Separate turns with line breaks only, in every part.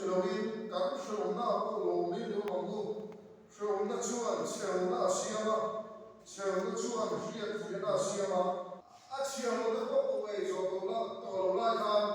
Shilawin kan shilawna lo ni lo mangu shilawna chuan shilawna siama shilawna chuan hiat hiana siama a chiamo da ko wei zo ko la to la kan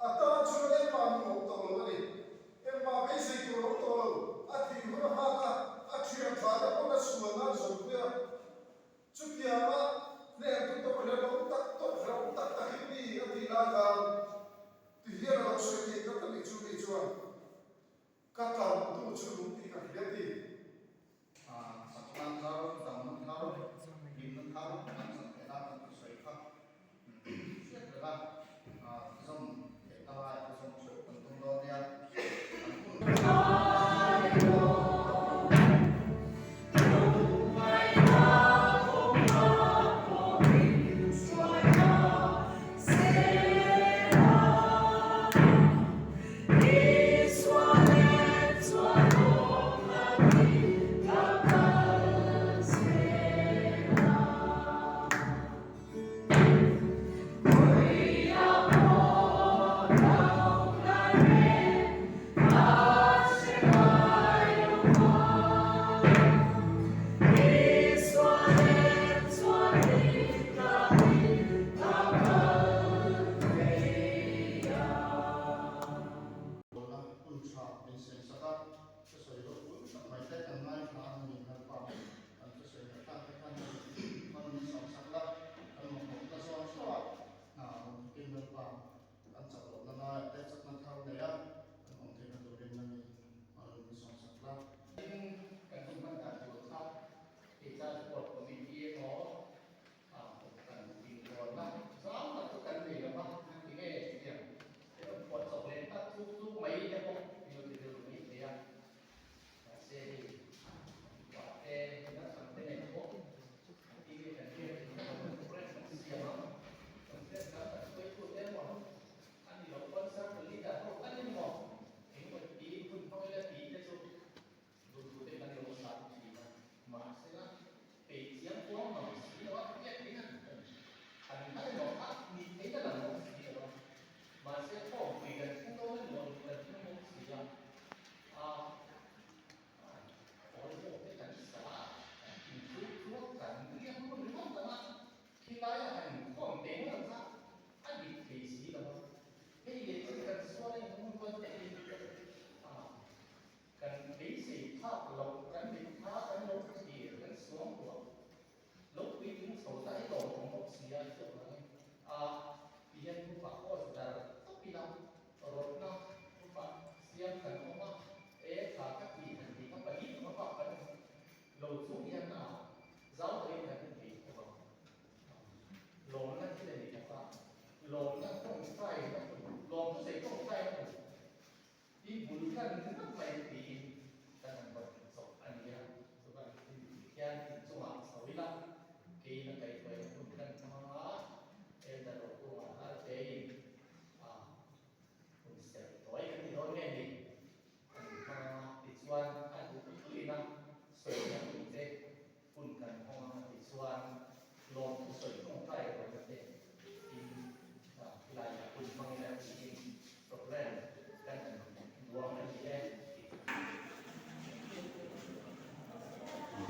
ata chuan e ma mo to lo ni e ma be se ko lo to lo a ti ho ha ka a chiam tha da ko na suana zo pia chu pia ma ne tu to le lo tak to lo tak tak ni a ti la kan ti hian lo se ni ka ni chuan các tàu tu chưa đúng thì cả biết gì
sắp tăng cao tầm cao điểm cao năng suất để đạt được水平现在吧从给大家从水分动作呢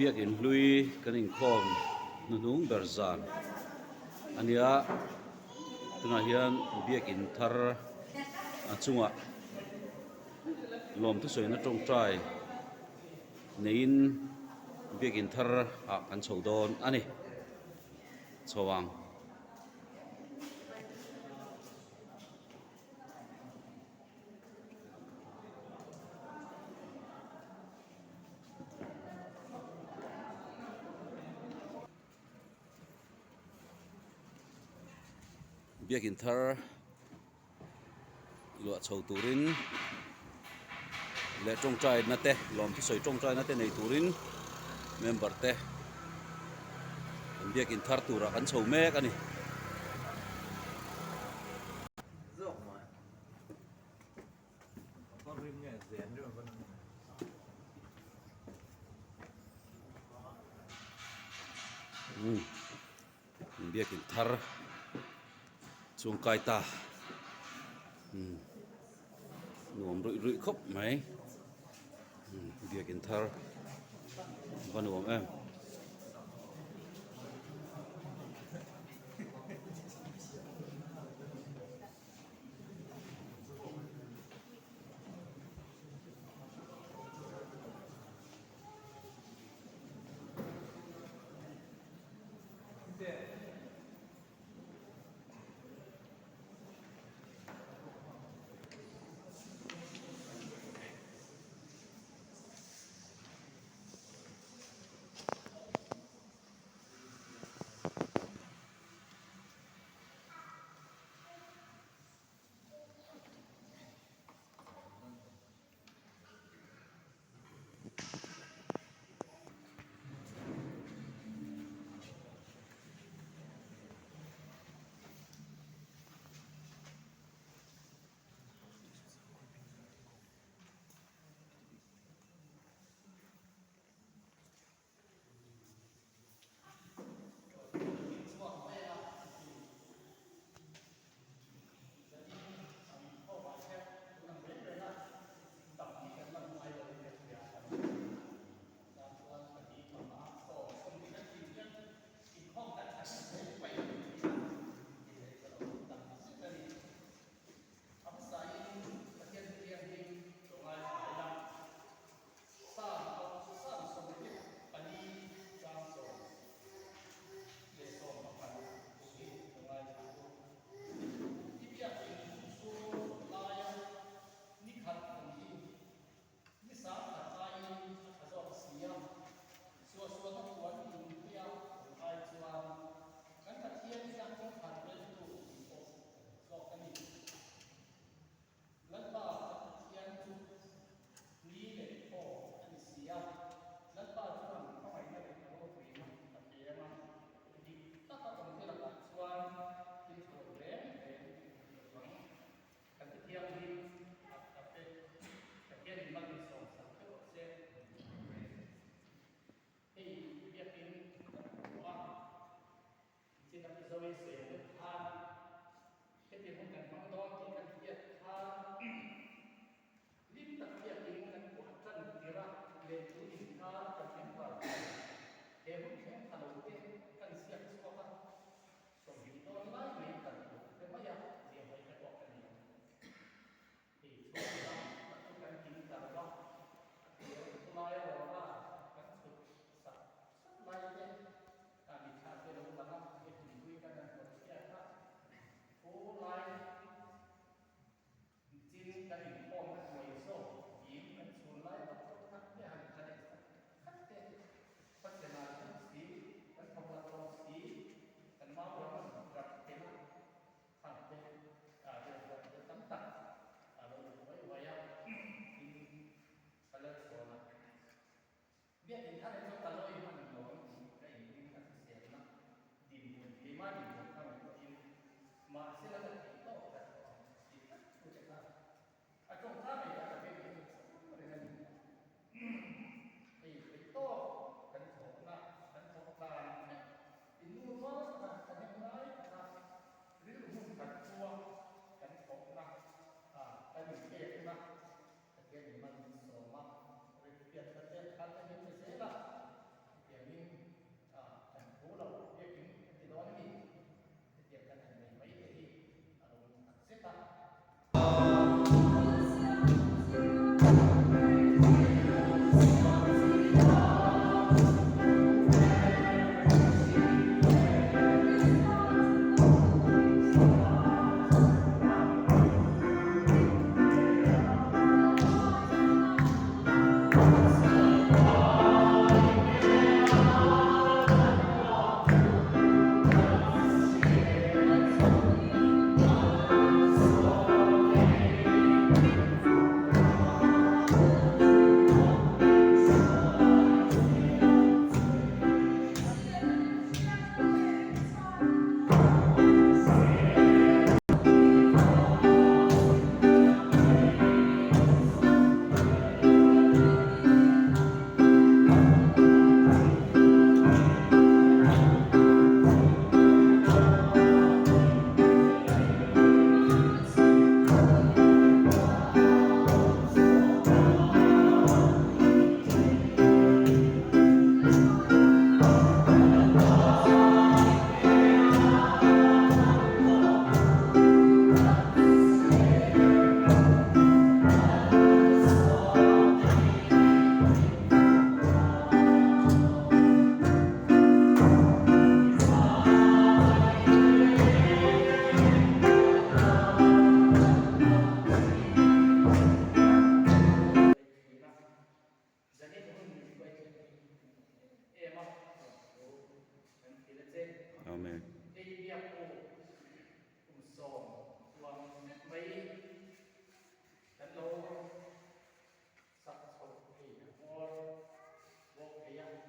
biak in hlui kanin khom nunung berzan ania tuna hian biak in thar achunga lom tu soina tong trai nein biak in thar a kan chodon ani chowang biak in thar lụa chầu turin le trong trai na te lom tu soi trong trai na te nei turin member te biak in thar tura kan chou mek ani biak in thar chung kai ta nuam rui khop mai biakin thar vanuam em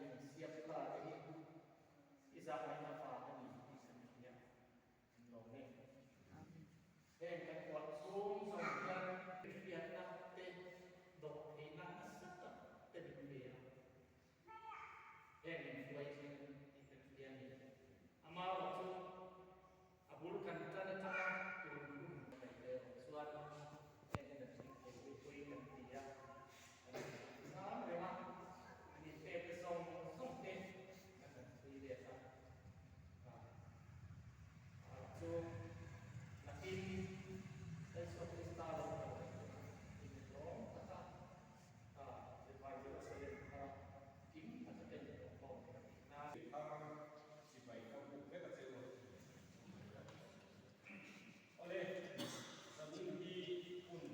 yang siap lah ini isa ay nafatani isan niya nome kan kuat sum sampai biar nanti dok enak asita terbiaya inflation itu dia ni amal waktu abul kan cara turun suatu yang dari kui kan dia sama memang ini pesong teh kui dia so lakin dari suatu kristal ini dong kata dipakai oleh tim atau kelompok nah
si baik kamu kita cakap oleh seminggu pun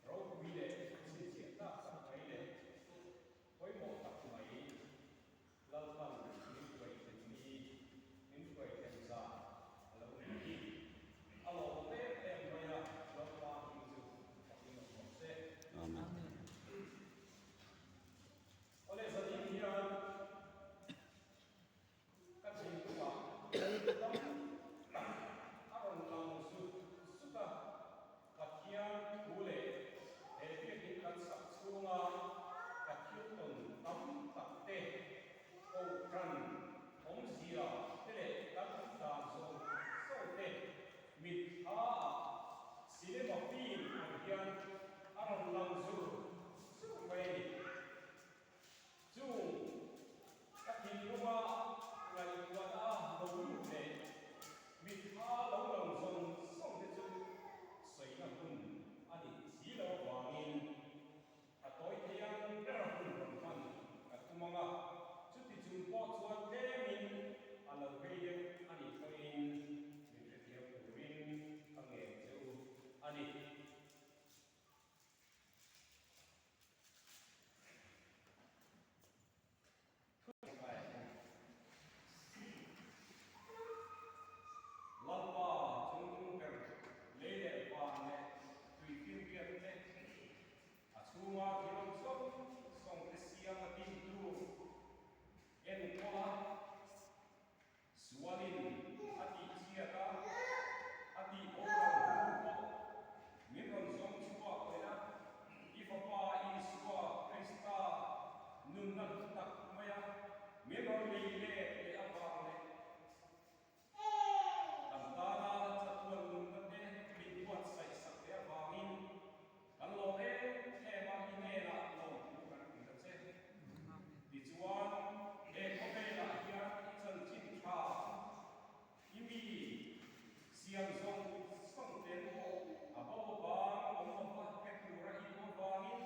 rau bile si cerita sampai le koi mau tak mai lalpan ini koi sendiri ini koi tensa lalu ini kalau tem maya lalpan itu tapi nak proses
Amin.
oleh seminggu yang kasi tua aron lang suka kakian boleh tapi kan saksunga kakian tam takte kan sia tele kan dan so te mit sile mapin kakian aron lang su baik kakian rumah ngày qua đã đầu để mình tha lâu lòng sông sông thế chứ sấy là cùng anh chỉ là hoàng in tối thì anh rất là cùng đồng phần cũng mong chút thì chúng bỏ chuột thế mình anh là bây giờ anh có in mình phải theo của mình thằng nghề chứ anh lalpa chung ker lele pa ne tui kim pian te achunga kilom song te siang a tin tu en kola sualin ati chiata ati ora min ron song chua koina ifapa i suwa krista nun nan tak maya min ron lele le apang ne Antara satuan nunte dibuat saya sakya bangin kalau bangin lo bukan kita sih dijual kopela dia ikan cinta ini siang song tempo apa bang apa kekura ibu bangin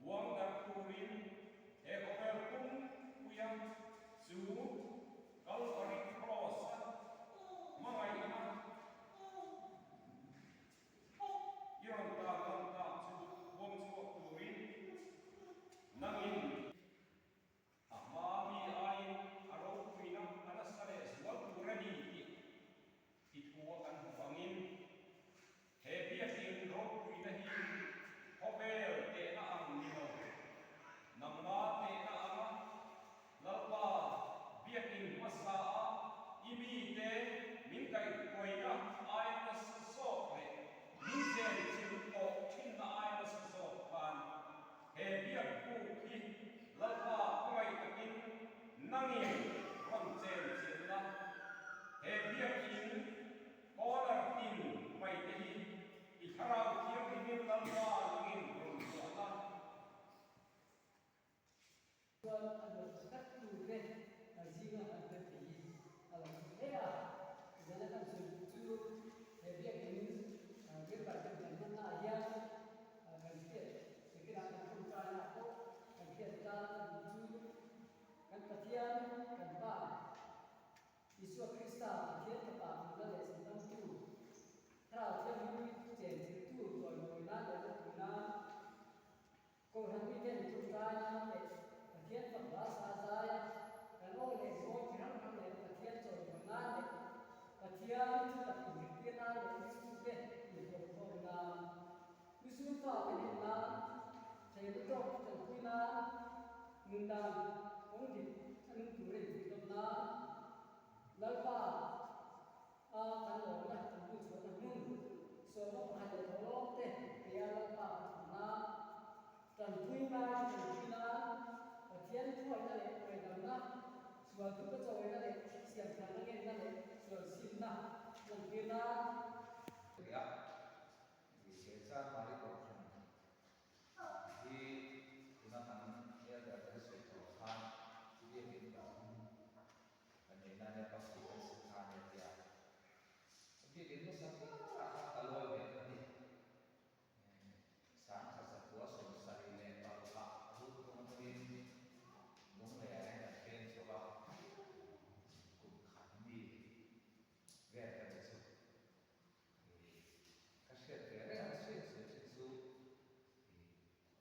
uang dan kurin kopel pun uyang su kalau hari cross mga ina iron ta chu bom chu turin nangin amami ai aro kuina anasare swal kurani itwa kan pangin hebi asin ro kuina hi hobel te na ang nino nangma te na ama lalpa biakin masa imi te min kai koina ai na so le min je chi ko chin na ai na so pan he bia ku ki la pa koi takin nangi ron chen chen la he bia kin kola tin mai te hi I tharau kiyo min la pa ngin ron so la
Tuan ada satu red zina ada di alam era jadi kan suatu dia ini dia berkaitan dengan ayat kan dia sekiranya kumpulan aku kan dia jalan itu kan ketian kan ba Yesus Kristus dia tempat mengalir tentang itu kalau dia itu jadi itu tuan tuan dan tuan kau hendak itu tuan dia tempat saya kan oleh semua dan ong di anung ture di tomna lalpa a kan lo na kan bu so na mun so mo ha de tholo te ya lalpa na tan pui na pathian thoi na le pre dam na sual tu pa choi na le siam thang na gen na le sual sim na lan ke na
ya di desa mari ko di gunakan ya dari suatu kan dia kita menyenangkan pasti kesukaan dia tapi dia satu kalau dia ni sang sesuatu sebesar ini kalau aku mungkin mungkin ada yang coba kami biar kita kasih dia kasih sesuatu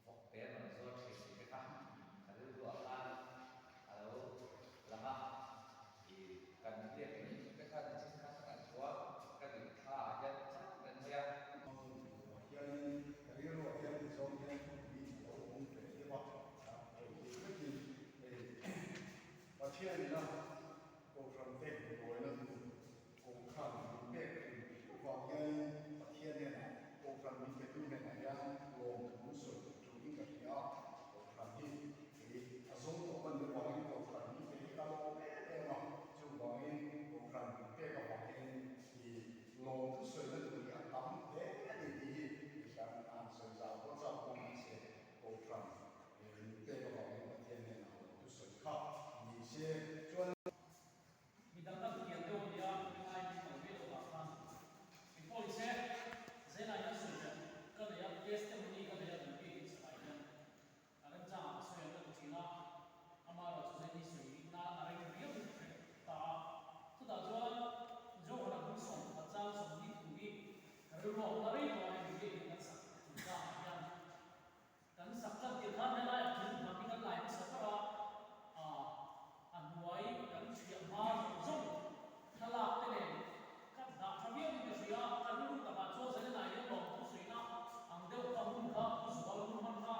Pokoknya menurut saya kita ada dua hal, kalau lama di kan dia ini kita kan sangat kuat, kan kita aja dan saya
bidang tak kian tu dia mengenai di mobil atau apa. Polisi saya nanya saja, kalau dia testimoni kalau dia lebih sekalian, ada jam saya tu cina, amara tu saya ni suri, na ada yang dia tak, tu dah jual, jual orang busong, macam sendiri tugi, kalau orang lain orang yang dia dengan sak, jam yang, dan sakit kita ni lah, jadi kami kan lain sekarang. Anuai dan siap mar zong thalak tene kan da thabiam ni sia kan ta ba cho sa na ya long tu sui na ang deu ka mun kha ku su ba mun man kha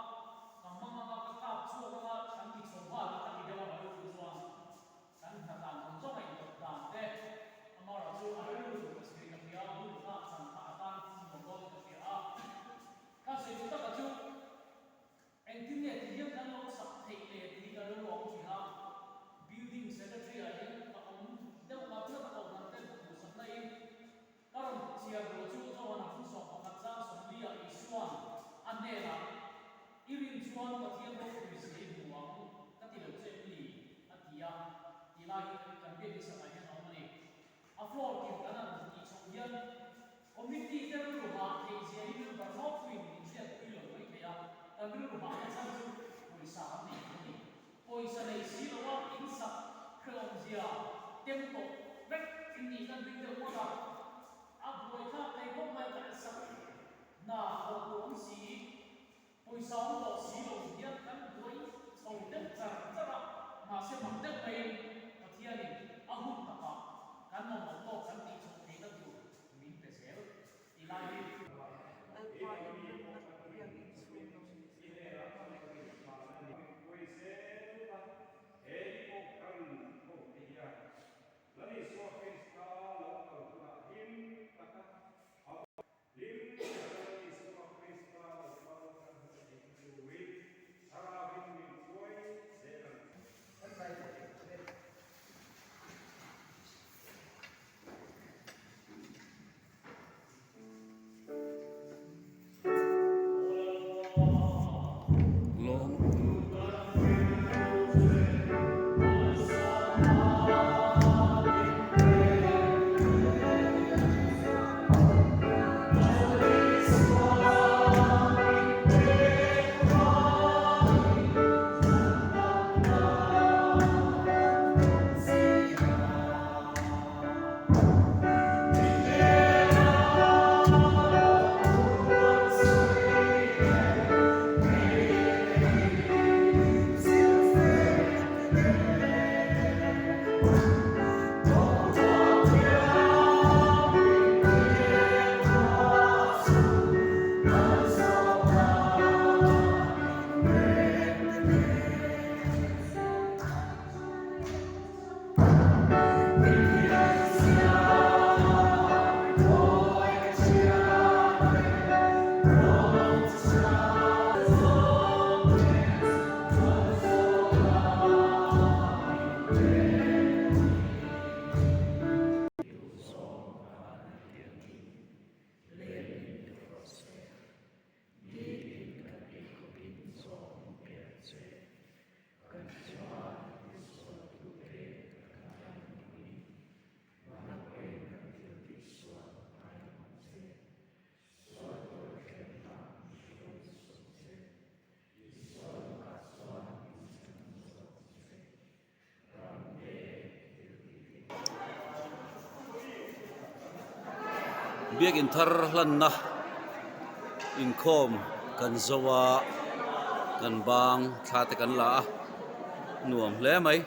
kamang ma ka ka chu ka chan ki so ba ka ki de ba lu su wa kan ta ta mon zo mai to ta te amara chu a lu su ka sui ka ya mun kha chan ta ta mon go ka ki a ka se tu ta ka chu en tin ne ti yam kan lo sak thei le ti ka lu lo chi ha building secretary aja om dia waktu itu kalau nanti bukan lain kalau siapa lucu so anak pusok pekerja semua isuan aneh irin cuan patian itu bisa dibuang ketika cekli atia ilai kan dia bisa banyak orang ni aflor kita nak di sosial komiti terlupa jadi itu berlaku ini dia pilih mereka ya tapi lupa satu tulisan ini Poisa nei si lo wa in sa khlom zia tempo vek in ni kan bing de wa da a boi kha nei ko mai ka sa na ho ko si poisa on lo si lo dia kan boi song de cha cha ra ma se ma de pai pathia ni a hu ta ka kan mo mo to kan ti chong nei da ju min pe sel ilai
biak in thar hlan na in khom kan zowa kan bang thla te kan la a nuam hle mai